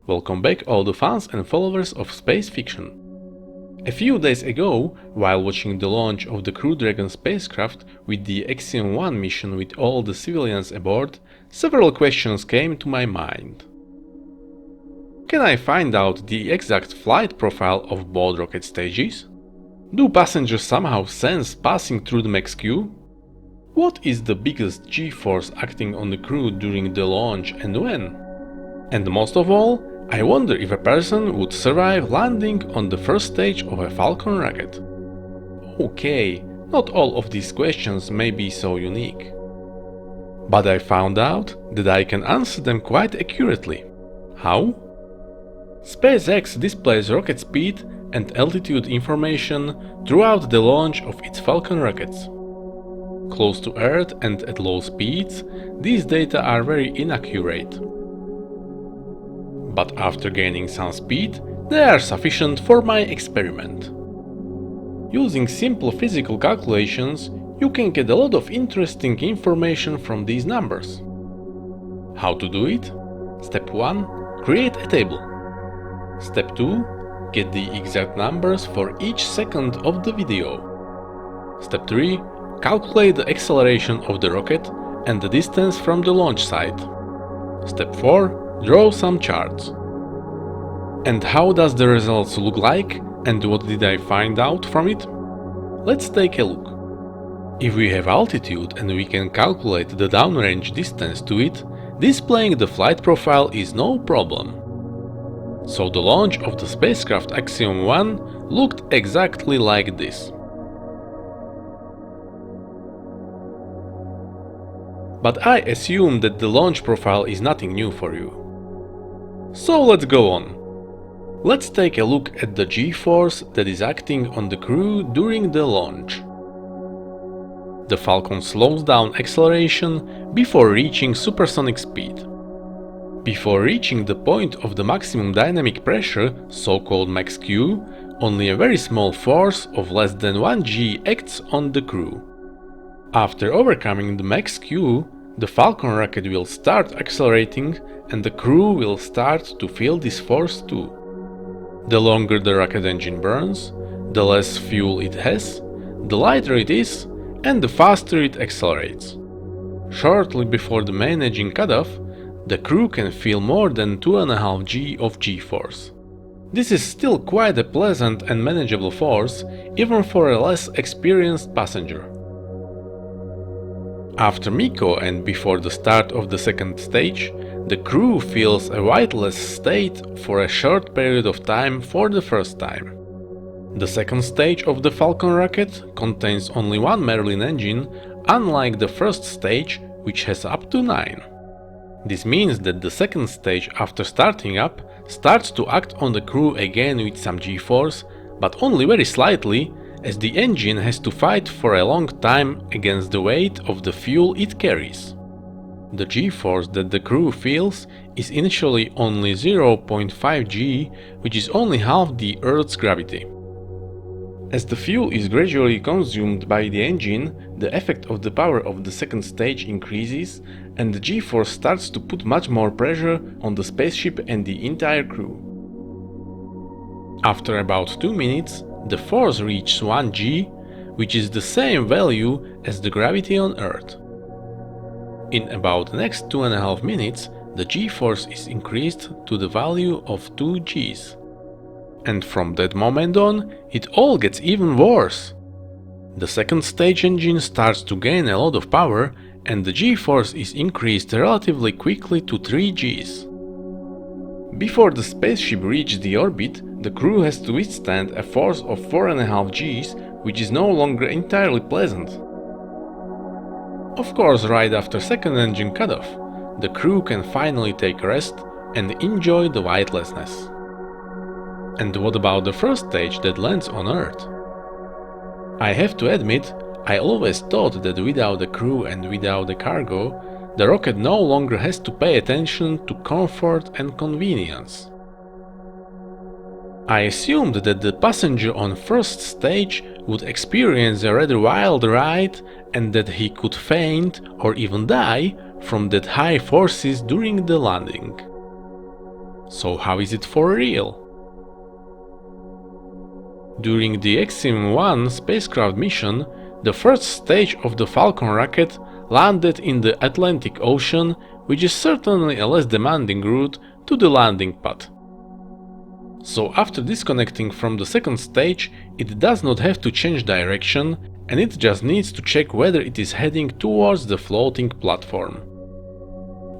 Welcome back all the fans and followers of space fiction. A few days ago, while watching the launch of the Crew Dragon spacecraft with the Axiom-1 mission with all the civilians aboard, several questions came to my mind. Can I find out the exact flight profile of both rocket stages? Do passengers somehow sense passing through the max Q? What is the biggest G-force acting on the crew during the launch and when? And most of all, I wonder if a person would survive landing on the first stage of a Falcon rocket. Okay, not all of these questions may be so unique. But I found out that I can answer them quite accurately. How? SpaceX displays rocket speed and altitude information throughout the launch of its Falcon rockets. Close to Earth and at low speeds, these data are very inaccurate. But after gaining some speed, they are sufficient for my experiment. Using simple physical calculations, you can get a lot of interesting information from these numbers. How to do it? Step 1. Create a table. Step 2. Get the exact numbers for each second of the video. Step 3. Calculate the acceleration of the rocket and the distance from the launch site. Step 4. Draw some charts. And how does the results look like and what did I find out from it? Let's take a look. If we have altitude and we can calculate the downrange distance to it, displaying the flight profile is no problem. So the launch of the spacecraft Axiom-1 looked exactly like this. But I assume that the launch profile is nothing new for you. So let's go on. Let's take a look at the G-force that is acting on the crew during the launch. The Falcon slows down acceleration before reaching supersonic speed. Before reaching the point of the maximum dynamic pressure, so-called max Q, only a very small force of less than 1 G acts on the crew. After overcoming the max Q, the Falcon rocket will start accelerating and the crew will start to feel this force too. The longer the rocket engine burns, the less fuel it has, the lighter it is, and the faster it accelerates. Shortly before the main engine cutoff, the crew can feel more than 2.5 G of G-force. This is still quite a pleasant and manageable force, even for a less experienced passenger. After MECO and before the start of the second stage, the crew feels a weightless state for a short period of time for the first time. The second stage of the Falcon rocket contains only one Merlin engine, unlike the first stage, which has up to 9. This means that the second stage after starting up starts to act on the crew again with some G-force, but only very slightly, as the engine has to fight for a long time against the weight of the fuel it carries. The G-force that the crew feels is initially only 0.5 G, which is only half the Earth's gravity. As the fuel is gradually consumed by the engine, the effect of the power of the second stage increases and the G-force starts to put much more pressure on the spaceship and the entire crew. After about 2 minutes, the force reaches 1 G, which is the same value as the gravity on Earth. In about the next 2.5 minutes, the G-force is increased to the value of 2 Gs. And from that moment on, it all gets even worse. The second stage engine starts to gain a lot of power and the G-force is increased relatively quickly to 3 Gs. Before the spaceship reaches the orbit, the crew has to withstand a force of 4.5 Gs, which is no longer entirely pleasant. Of course, right after second engine cutoff, the crew can finally take rest and enjoy the weightlessness. And what about the first stage that lands on Earth? I have to admit, I always thought that without the crew and without the cargo, the rocket no longer has to pay attention to comfort and convenience. I assumed that the passenger on first stage would experience a rather wild ride and that he could faint or even die from that high forces during the landing. So how is it for real? During the Axiom-1 spacecraft mission, the first stage of the Falcon rocket landed in the Atlantic Ocean, which is certainly a less demanding route to the landing pad. So after disconnecting from the second stage, it does not have to change direction, and it just needs to check whether it is heading towards the floating platform.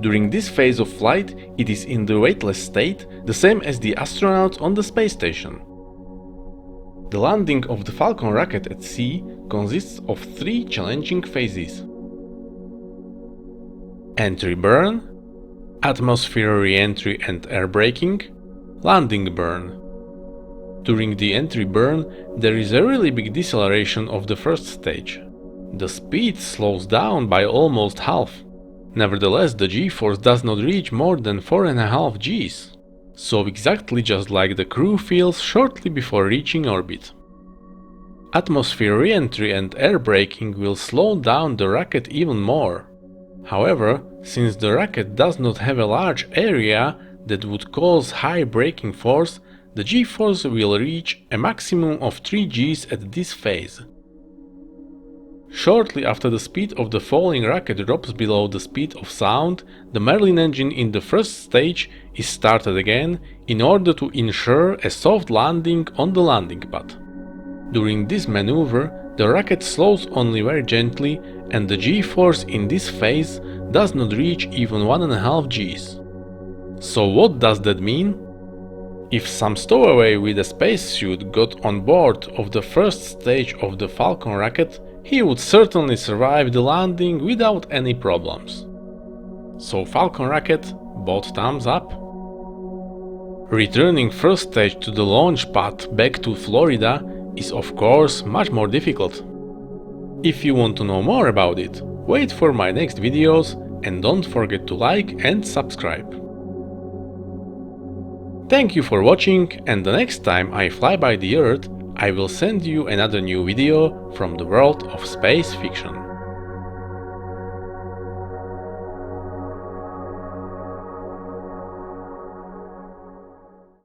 During this phase of flight, it is in the weightless state, the same as the astronauts on the space station. The landing of the Falcon rocket at sea consists of 3 challenging phases: entry burn, atmosphere re-entry and air braking, landing burn. During the entry burn, there is a really big deceleration of the first stage. The speed slows down by almost half. Nevertheless, the g-force does not reach more than 4.5 Gs. So exactly just like the Crew feels shortly before reaching orbit. Atmosphere re-entry and air braking will slow down the rocket even more. However, since the rocket does not have a large area that would cause high braking force, the g-force will reach a maximum of 3 Gs at this phase. Shortly after the speed of the falling rocket drops below the speed of sound, the Merlin engine in the first stage is started again in order to ensure a soft landing on the landing pad. During this maneuver, the rocket slows only very gently, and the g-force in this phase does not reach even 1.5 Gs. So what does that mean? If some stowaway with a spacesuit got on board of the first stage of the Falcon rocket, he would certainly survive the landing without any problems. So Falcon rocket, both thumbs up. Returning first stage to the launch pad back to Florida is of course much more difficult. If you want to know more about it, wait for my next videos and don't forget to like and subscribe. Thank you for watching, and the next time I fly by the Earth, I will send you another new video from the world of space fiction.